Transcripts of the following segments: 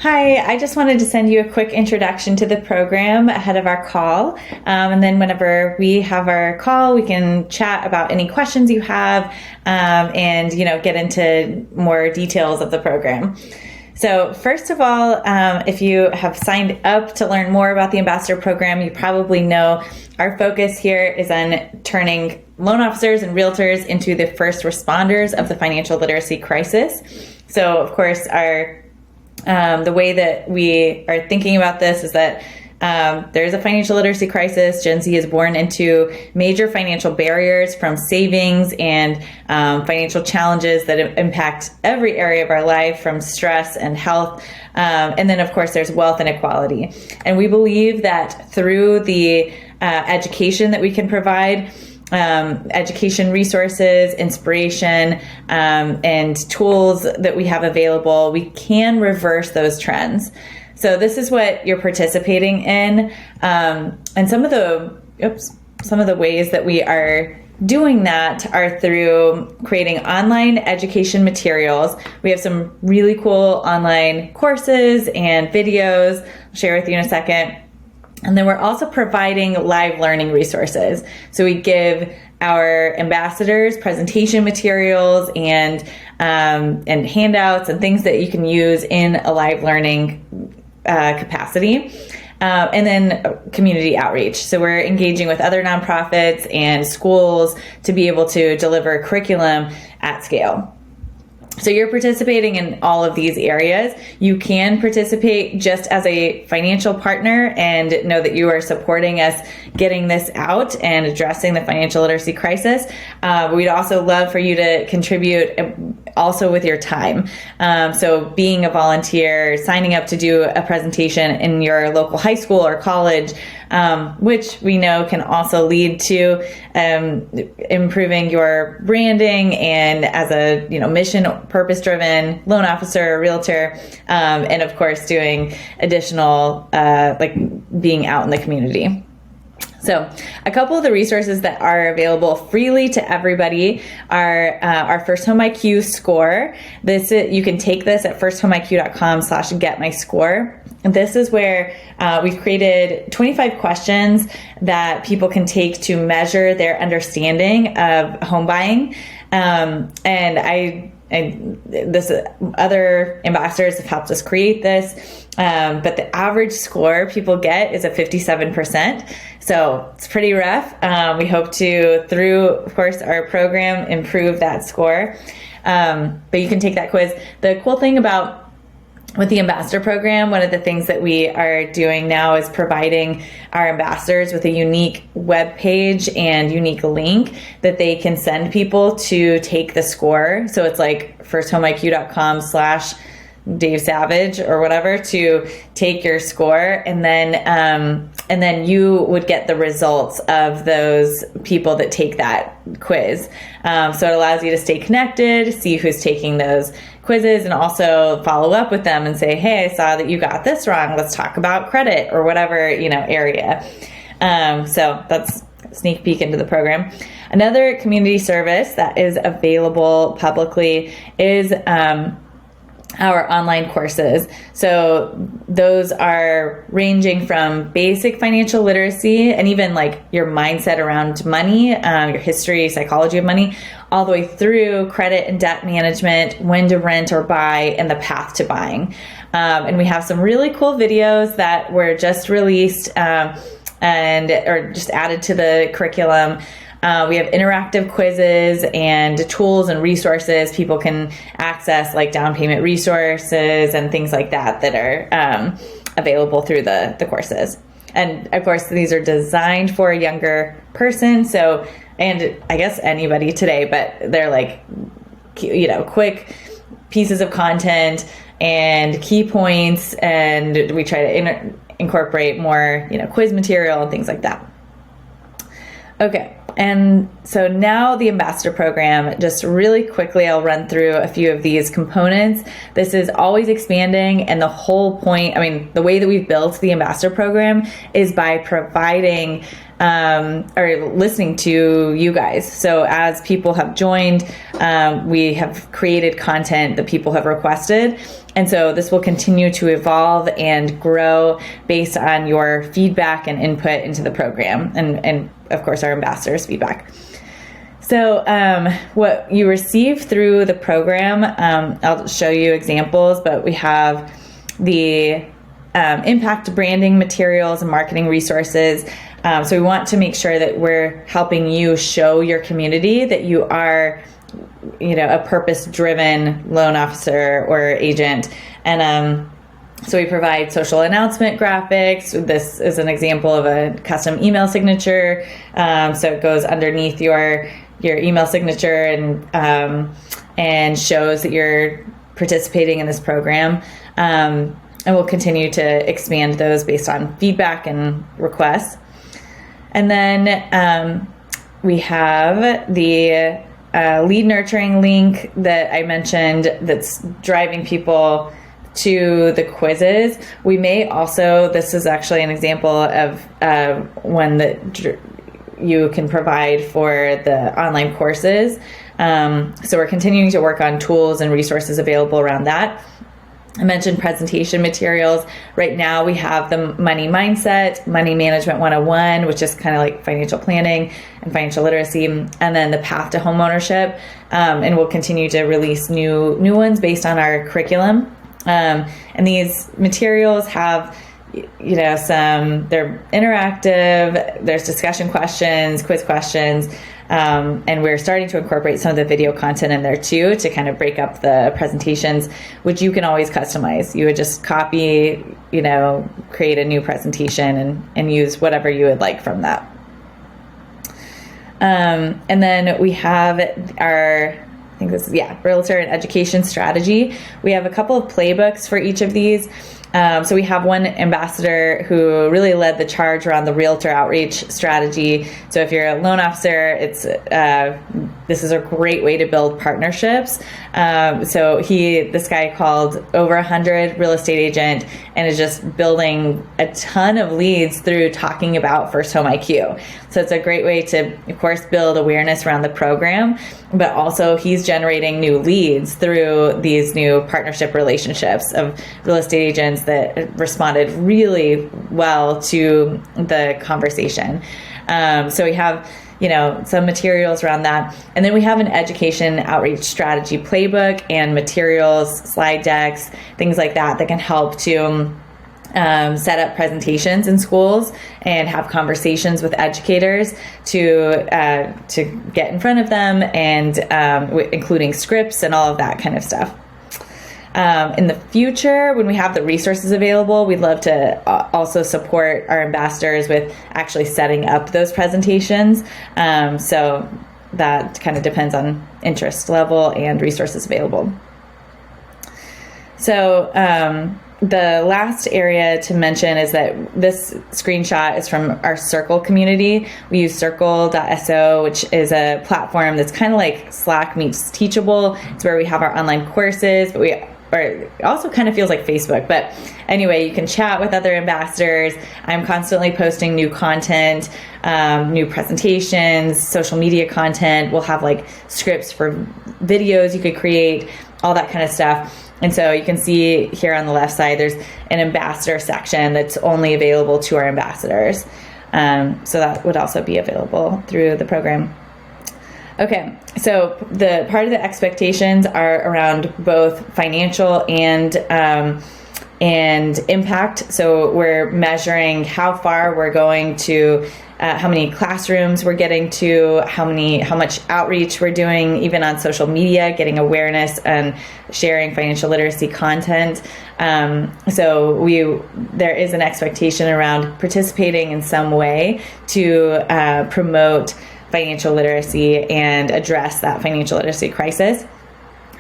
Hi, I just wanted to send you a quick introduction to the program ahead of our call. And then whenever we have our call, we can chat about any questions you have and, get into more details of the program. So first of all, if you have signed up to learn more about the Ambassador program, you probably know our focus here is on turning loan officers and realtors into the first responders of the financial literacy crisis. So of course, the way that we are thinking about this is that there's a financial literacy crisis. Gen Z is born into major financial barriers, from savings and financial challenges that impact every area of our life, from stress and health. And then, of course, there's wealth inequality. And we believe that through the education that we can provide, education resources, inspiration, and tools that we have available, we can reverse those trends. So this is what you're participating in. And some of the ways that we are doing that are through creating online education materials. We have some really cool online courses and videos I'll share with you in a second. And then we're also providing live learning resources. So we give our ambassadors presentation materials and handouts and things that you can use in a live learning capacity. And then community outreach. So we're engaging with other nonprofits and schools to be able to deliver curriculum at scale. So you're participating in all of these areas. You can participate just as a financial partner and know that you are supporting us getting this out and addressing the financial literacy crisis. We'd also love for you to contribute also with your time. So being a volunteer, signing up to do a presentation in your local high school or college, which we know can also lead to improving your branding and as a mission purpose-driven loan officer or realtor, and of course doing additional like being out in the community. So a couple of the resources that are available freely to everybody are our FirstHome IQ score. You can take this at firsthomeiq.com/getmyscore. And this is where we've created 25 questions that people can take to measure their understanding of home buying. Other ambassadors have helped us create this, but the average score people get is a 57%. So it's pretty rough. We hope to, through, of course, our program, improve that score. But you can take that quiz. The cool thing with the Ambassador program, one of the things that we are doing now is providing our ambassadors with a unique web page and unique link that they can send people to take the score. So it's like firsthomeiq.com/Dave Savage or whatever to take your score, and then you would get the results of those people that take that quiz. So it allows you to stay connected, see who's taking those quizzes, and also follow up with them and say, hey, I saw that you got this wrong. Let's talk about credit or whatever, area. So that's a sneak peek into the program. Another community service that is available publicly is our online courses. So those are ranging from basic financial literacy and even like your mindset around money, your history, psychology of money, all the way through credit and debt management, when to rent or buy, and the path to buying. And we have some really cool videos that were just released or just added to the curriculum. We have interactive quizzes and tools and resources people can access, like down payment resources and things like that are available through the courses. And of course, these are designed for a younger person. So, and I guess anybody today, but they're like, quick pieces of content and key points. And we try to incorporate more, quiz material and things like that. Okay. And so now the Ambassador program, just really quickly, I'll run through a few of these components. This is always expanding, and the whole point, the way that we've built the Ambassador program is by providing or listening to you guys. So as people have joined, we have created content that people have requested, And so this will continue to evolve and grow based on your feedback and input into the program, and of course our ambassadors' feedback. So what you receive through the program, I'll show you examples, but we have the impact branding materials and marketing resources. So we want to make sure that we're helping you show your community that you are, a purpose-driven loan officer or agent. And so we provide social announcement graphics. This is an example of a custom email signature. So it goes underneath your email signature and shows that you're participating in this program. And we'll continue to expand those based on feedback and requests. And then we have the lead nurturing link that I mentioned that's driving people to the quizzes. We may also, this is actually an example of one that you can provide for the online courses. So we're continuing to work on tools and resources available around that. I mentioned presentation materials. Right now we have the Money Mindset, Money Management 101, which is kind of like financial planning and financial literacy, and then the Path to Homeownership. And we'll continue to release new ones based on our curriculum. And these materials have, they're interactive, there's discussion questions, quiz questions, and we're starting to incorporate some of the video content in there too to kind of break up the presentations, which you can always customize. You would just copy, create a new presentation and use whatever you would like from that. And then we have our, realtor and education strategy. We have a couple of playbooks for each of these. So we have one ambassador who really led the charge around the realtor outreach strategy. So if you're a loan officer, this is a great way to build partnerships. So this guy called over 100 real estate agent and is just building a ton of leads through talking about FirstHome IQ. So it's a great way to, of course, build awareness around the program, but also he's generating new leads through these new partnership relationships of real estate agents that responded really well to the conversation. So we have, some materials around that. And then we have an education outreach strategy playbook and materials, slide decks, things like that can help to set up presentations in schools and have conversations with educators to get in front of them, and including scripts and all of that kind of stuff. In the future, when we have the resources available, we'd love to also support our ambassadors with actually setting up those presentations. So that kind of depends on interest level and resources available. So the last area to mention is that this screenshot is from our Circle community. We use circle.so, which is a platform that's kind of like Slack meets Teachable. It's where we have our online courses, but it also kind of feels like Facebook. But anyway, you can chat with other ambassadors. I'm constantly posting new content, new presentations, social media content. We'll have like scripts for videos you could create, all that kind of stuff. And so you can see here on the left side, there's an ambassador section that's only available to our ambassadors. So that would also be available through the program. Okay, so the part of the expectations are around both financial and impact. So we're measuring how far we're going to, how many classrooms we're getting to, how much outreach we're doing, even on social media, getting awareness and sharing financial literacy content. So there is an expectation around participating in some way to promote financial literacy and address that financial literacy crisis.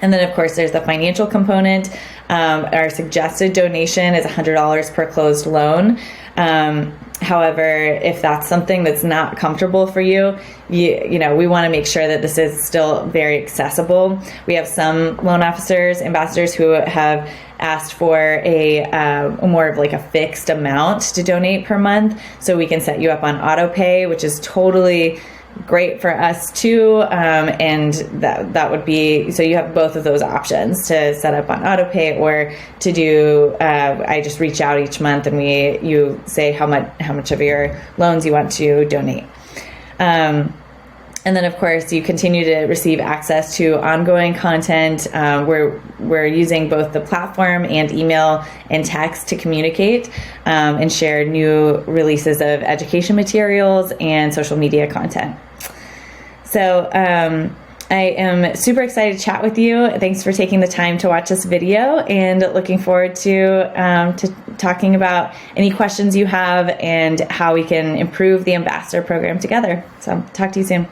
And then, of course, there's the financial component. Our suggested donation is $100 per closed loan. However, if that's something that's not comfortable for you, we want to make sure that this is still very accessible. We have some loan officers, ambassadors who have asked for a more of like a fixed amount to donate per month, so we can set you up on auto pay, which is totally great for us too. And that would be, so you have both of those options to set up on autopay or to do, I just reach out each month and you say how much of your loans you want to donate. And then, of course, you continue to receive access to ongoing content. We're using both the platform and email and text to communicate and share new releases of education materials and social media content. So I am super excited to chat with you. Thanks for taking the time to watch this video, and looking forward to talking about any questions you have and how we can improve the Ambassador program together. So talk to you soon.